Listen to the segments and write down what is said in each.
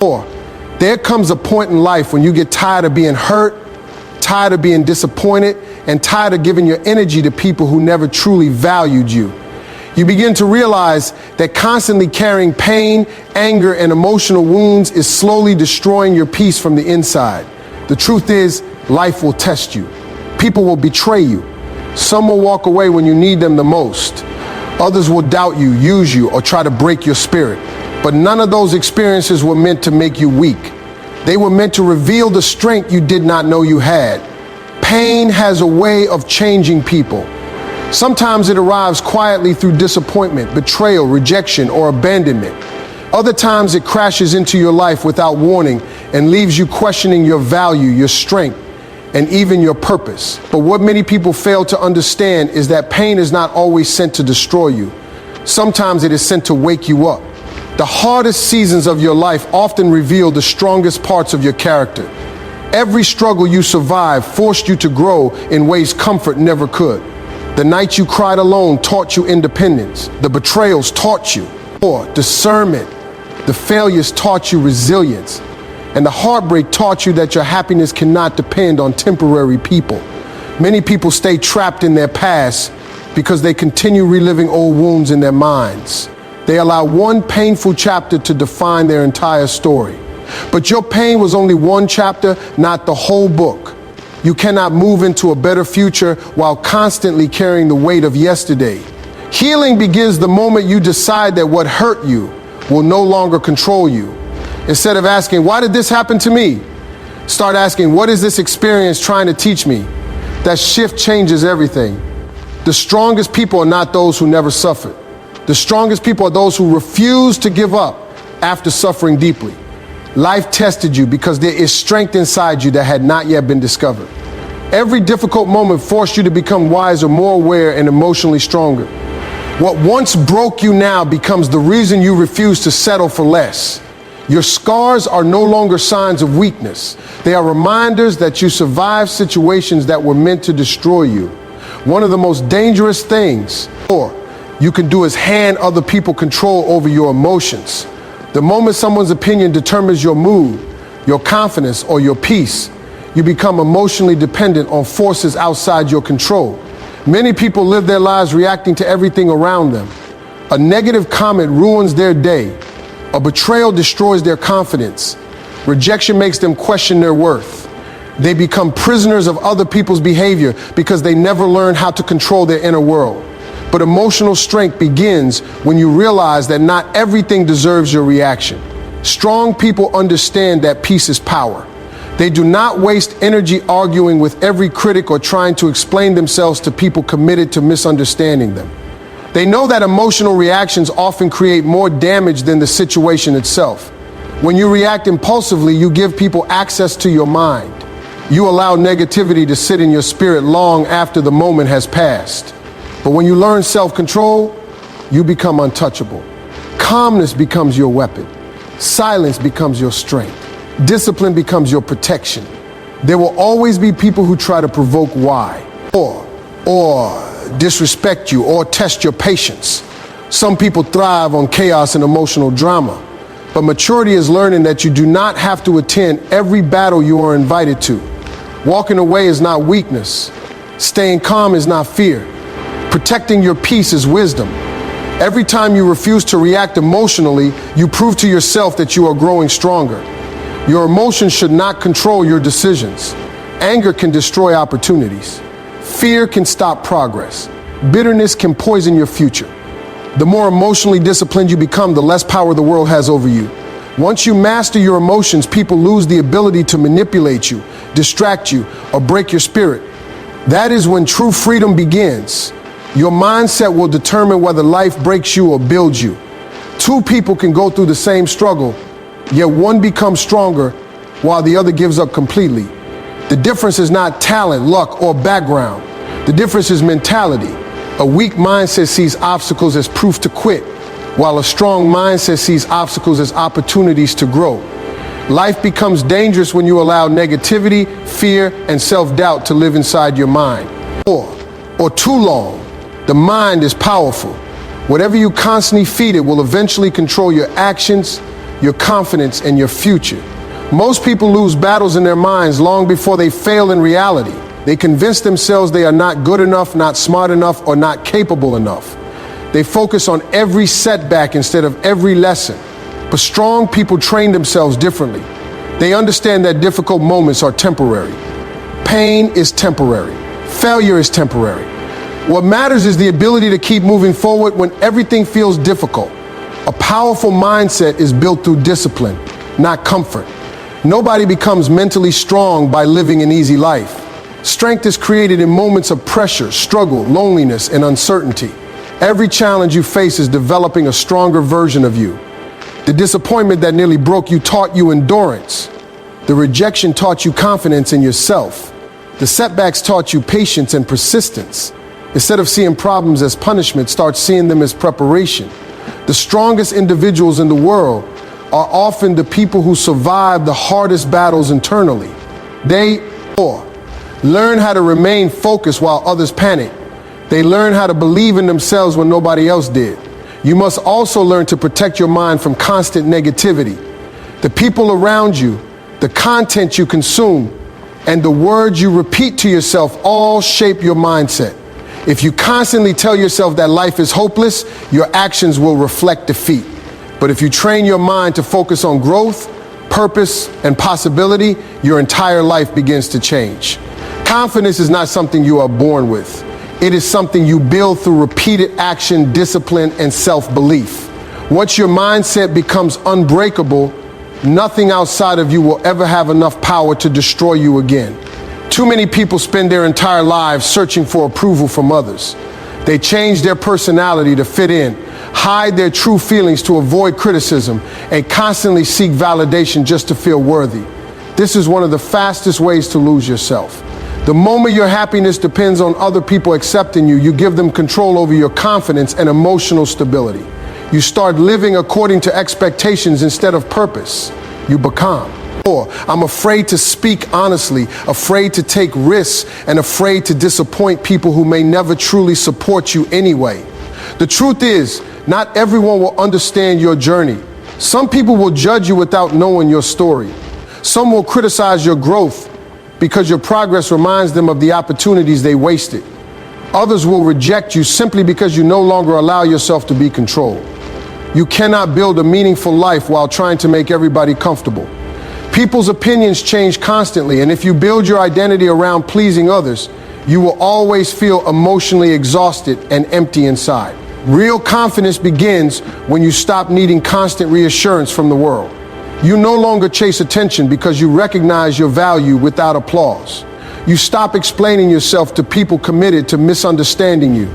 Or there comes a point in life when you get tired of being hurt, tired of being disappointed, and tired of giving your energy to people who never truly valued you. You begin to realize that constantly carrying pain, anger, and emotional wounds is slowly destroying your peace from the inside. The truth is, life will test you. People will betray you. Some will walk away when you need them the most. Others will doubt you, use you, or try to break your spirit. But none of those experiences were meant to make you weak. They were meant to reveal the strength you did not know you had. Pain has a way of changing people. Sometimes it arrives quietly through disappointment, betrayal, rejection, or abandonment. Other times it crashes into your life without warning and leaves you questioning your value, your strength, and even your purpose. But what many people fail to understand is that pain is not always sent to destroy you. Sometimes it is sent to wake you up. The hardest seasons of your life often reveal the strongest parts of your character. Every struggle you survived forced you to grow in ways comfort never could. The nights you cried alone taught you independence. The betrayals taught you discernment. The failures taught you resilience. And the heartbreak taught you that your happiness cannot depend on temporary people. Many people stay trapped in their past because they continue reliving old wounds in their minds. They allow one painful chapter to define their entire story. But your pain was only one chapter, not the whole book. You cannot move into a better future while constantly carrying the weight of yesterday. Healing begins the moment you decide that what hurt you will no longer control you. Instead of asking, why did this happen to me? Start asking, what is this experience trying to teach me? That shift changes everything. The strongest people are not those who never suffered. The strongest people are those who refuse to give up after suffering deeply. Life tested you because there is strength inside you that had not yet been discovered. Every difficult moment forced you to become wiser, more aware, and emotionally stronger. What once broke you now becomes the reason you refuse to settle for less. Your scars are no longer signs of weakness. They are reminders that you survived situations that were meant to destroy you. One of the most dangerous things you can do is hand other people control over your emotions. The moment someone's opinion determines your mood, your confidence, or your peace, you become emotionally dependent on forces outside your control. Many people live their lives reacting to everything around them. A negative comment ruins their day. A betrayal destroys their confidence. Rejection makes them question their worth. They become prisoners of other people's behavior because they never learn how to control their inner world. But emotional strength begins when you realize that not everything deserves your reaction. Strong people understand that peace is power. They do not waste energy arguing with every critic or trying to explain themselves to people committed to misunderstanding them. They know that emotional reactions often create more damage than the situation itself. When you react impulsively, you give people access to your mind. You allow negativity to sit in your spirit long after the moment has passed. But when you learn self-control, you become untouchable. Calmness becomes your weapon. Silence becomes your strength. Discipline becomes your protection. There will always be people who try to provoke why, or disrespect you, or test your patience. Some people thrive on chaos and emotional drama. But maturity is learning that you do not have to attend every battle you are invited to. Walking away is not weakness. Staying calm is not fear. Protecting your peace is wisdom. Every time you refuse to react emotionally, you prove to yourself that you are growing stronger. Your emotions should not control your decisions. Anger can destroy opportunities. Fear can stop progress. Bitterness can poison your future. The more emotionally disciplined you become, the less power the world has over you. Once you master your emotions, people lose the ability to manipulate you, distract you, or break your spirit. That is when true freedom begins. Your mindset will determine whether life breaks you or builds you. Two people can go through the same struggle, yet one becomes stronger while the other gives up completely. The difference is not talent, luck, or background. The difference is mentality. A weak mindset sees obstacles as proof to quit, while a strong mindset sees obstacles as opportunities to grow. Life becomes dangerous when you allow negativity, fear, and self-doubt to live inside your mind. Or too long. The mind is powerful. Whatever you constantly feed it will eventually control your actions, your confidence, and your future. Most people lose battles in their minds long before they fail in reality. They convince themselves they are not good enough, not smart enough, or not capable enough. They focus on every setback instead of every lesson. But strong people train themselves differently. They understand that difficult moments are temporary. Pain is temporary. Failure is temporary. What matters is the ability to keep moving forward when everything feels difficult. A powerful mindset is built through discipline, not comfort. Nobody becomes mentally strong by living an easy life. Strength is created in moments of pressure, struggle, loneliness, and uncertainty. Every challenge you face is developing a stronger version of you. The disappointment that nearly broke you taught you endurance. The rejection taught you confidence in yourself. The setbacks taught you patience and persistence. Instead of seeing problems as punishment, start seeing them as preparation. The strongest individuals in the world are often the people who survive the hardest battles internally. They learn how to remain focused while others panic. They learn how to believe in themselves when nobody else did. You must also learn to protect your mind from constant negativity. The people around you, the content you consume, and the words you repeat to yourself all shape your mindset. If you constantly tell yourself that life is hopeless, your actions will reflect defeat. But if you train your mind to focus on growth, purpose, and possibility, your entire life begins to change. Confidence is not something you are born with. It is something you build through repeated action, discipline, and self-belief. Once your mindset becomes unbreakable, nothing outside of you will ever have enough power to destroy you again. Too many people spend their entire lives searching for approval from others. They change their personality to fit in, hide their true feelings to avoid criticism, and constantly seek validation just to feel worthy. This is one of the fastest ways to lose yourself. The moment your happiness depends on other people accepting you, you give them control over your confidence and emotional stability. You start living according to expectations instead of purpose. You become. I'm afraid to speak honestly, afraid to take risks, and afraid to disappoint people who may never truly support you anyway. The truth is, not everyone will understand your journey. Some people will judge you without knowing your story. Some will criticize your growth because your progress reminds them of the opportunities they wasted. Others will reject you simply because you no longer allow yourself to be controlled. You cannot build a meaningful life while trying to make everybody comfortable. People's opinions change constantly, and if you build your identity around pleasing others, you will always feel emotionally exhausted and empty inside. Real confidence begins when you stop needing constant reassurance from the world. You no longer chase attention because you recognize your value without applause. You stop explaining yourself to people committed to misunderstanding you.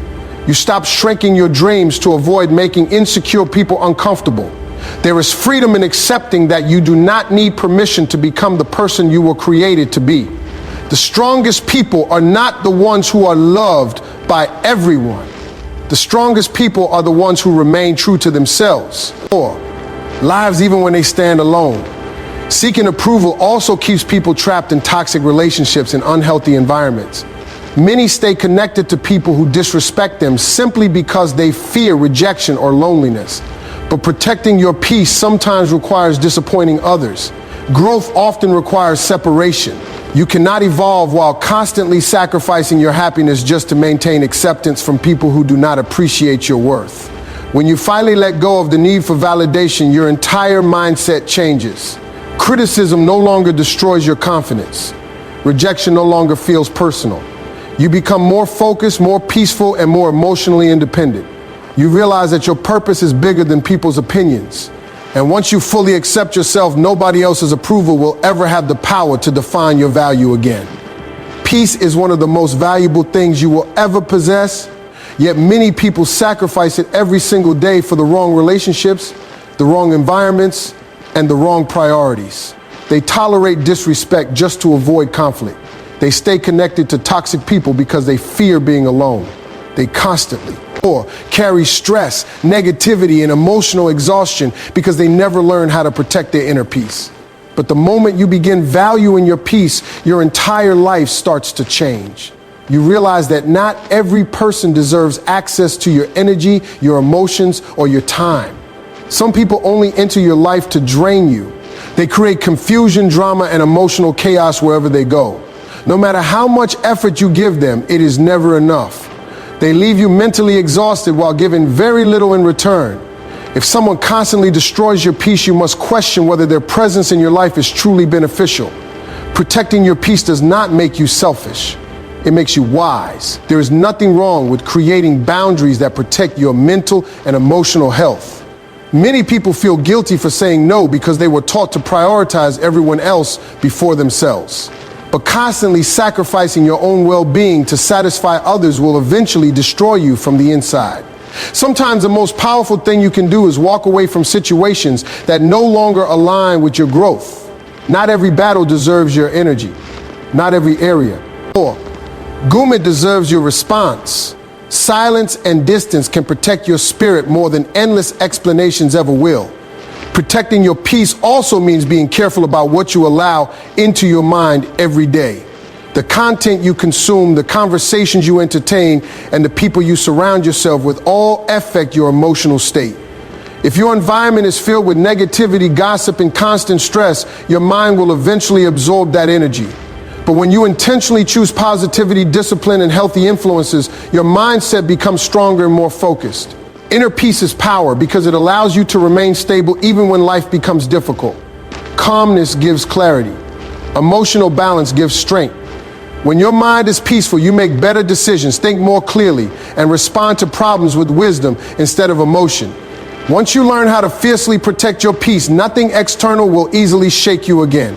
You stop shrinking your dreams to avoid making insecure people uncomfortable. There is freedom in accepting that you do not need permission to become the person you were created to be. The strongest people are not the ones who are loved by everyone. The strongest people are the ones who remain true to themselves. Lives even when they stand alone. Seeking approval also keeps people trapped in toxic relationships and unhealthy environments. Many stay connected to people who disrespect them simply because they fear rejection or loneliness. But protecting your peace sometimes requires disappointing others. Growth often requires separation. You cannot evolve while constantly sacrificing your happiness just to maintain acceptance from people who do not appreciate your worth. When you finally let go of the need for validation, your entire mindset changes. Criticism no longer destroys your confidence. Rejection no longer feels personal. You become more focused, more peaceful, and more emotionally independent. You realize that your purpose is bigger than people's opinions. And once you fully accept yourself, nobody else's approval will ever have the power to define your value again. Peace is one of the most valuable things you will ever possess, yet many people sacrifice it every single day for the wrong relationships, the wrong environments, and the wrong priorities. They tolerate disrespect just to avoid conflict. They stay connected to toxic people because they fear being alone. They constantly carry stress, negativity, and emotional exhaustion because they never learn how to protect their inner peace. But the moment you begin valuing your peace, your entire life starts to change. You realize that not every person deserves access to your energy, your emotions, or your time. Some people only enter your life to drain you. They create confusion, drama, and emotional chaos wherever they go. No matter how much effort you give them, it is never enough. They leave you mentally exhausted while giving very little in return. If someone constantly destroys your peace, you must question whether their presence in your life is truly beneficial. Protecting your peace does not make you selfish. It makes you wise. There is nothing wrong with creating boundaries that protect your mental and emotional health. Many people feel guilty for saying no because they were taught to prioritize everyone else before themselves. But constantly sacrificing your own well-being to satisfy others will eventually destroy you from the inside. Sometimes the most powerful thing you can do is walk away from situations that no longer align with your growth. Not every battle deserves your energy. Not every area. Or, Guma deserves your response. Silence and distance can protect your spirit more than endless explanations ever will. Protecting your peace also means being careful about what you allow into your mind every day. The content you consume, the conversations you entertain, and the people you surround yourself with all affect your emotional state. If your environment is filled with negativity, gossip, and constant stress, your mind will eventually absorb that energy. But when you intentionally choose positivity, discipline, and healthy influences, your mindset becomes stronger and more focused. Inner peace is power because it allows you to remain stable even when life becomes difficult. Calmness gives clarity. Emotional balance gives strength. When your mind is peaceful, you make better decisions, think more clearly, and respond to problems with wisdom instead of emotion. Once you learn how to fiercely protect your peace, nothing external will easily shake you again.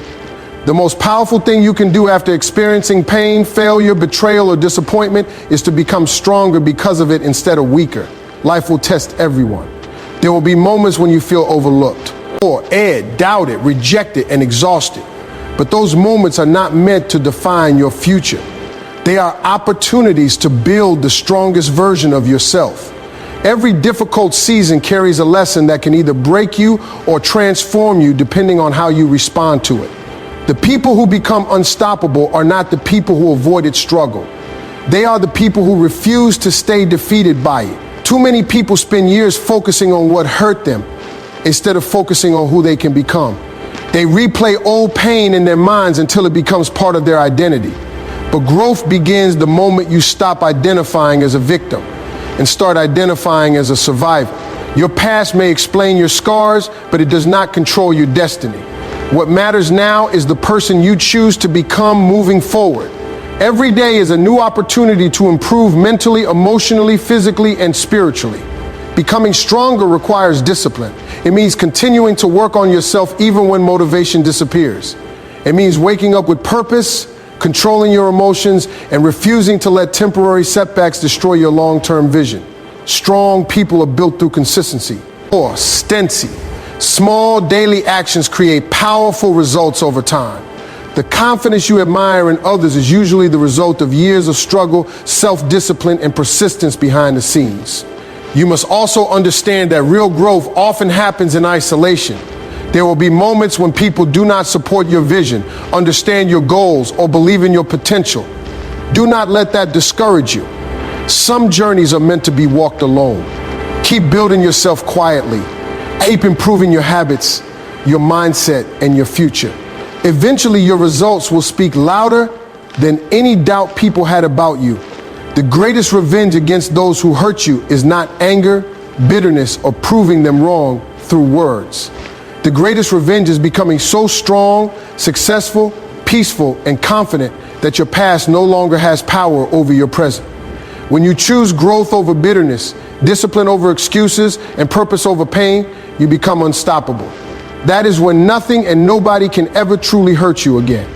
The most powerful thing you can do after experiencing pain, failure, betrayal, or disappointment is to become stronger because of it instead of weaker. Life will test everyone. There will be moments when you feel overlooked, or doubted, rejected, and exhausted. But those moments are not meant to define your future. They are opportunities to build the strongest version of yourself. Every difficult season carries a lesson that can either break you or transform you depending on how you respond to it. The people who become unstoppable are not the people who avoided struggle. They are the people who refuse to stay defeated by it. Too many people spend years focusing on what hurt them instead of focusing on who they can become. They replay old pain in their minds until it becomes part of their identity. But growth begins the moment you stop identifying as a victim and start identifying as a survivor. Your past may explain your scars, but it does not control your destiny. What matters now is the person you choose to become moving forward. Every day is a new opportunity to improve mentally, emotionally, physically, and spiritually. Becoming stronger requires discipline. It means continuing to work on yourself even when motivation disappears. It means waking up with purpose, controlling your emotions, and refusing to let temporary setbacks destroy your long-term vision. Strong people are built through consistency. Or Stency. Small daily actions create powerful results over time. The confidence you admire in others is usually the result of years of struggle, self-discipline, and persistence behind the scenes. You must also understand that real growth often happens in isolation. There will be moments when people do not support your vision, understand your goals, or believe in your potential. Do not let that discourage you. Some journeys are meant to be walked alone. Keep building yourself quietly. Keep improving your habits, your mindset, and your future. Eventually, your results will speak louder than any doubt people had about you. The greatest revenge against those who hurt you is not anger, bitterness, or proving them wrong through words. The greatest revenge is becoming so strong, successful, peaceful, and confident that your past no longer has power over your present. When you choose growth over bitterness, discipline over excuses, and purpose over pain, you become unstoppable. That is when nothing and nobody can ever truly hurt you again.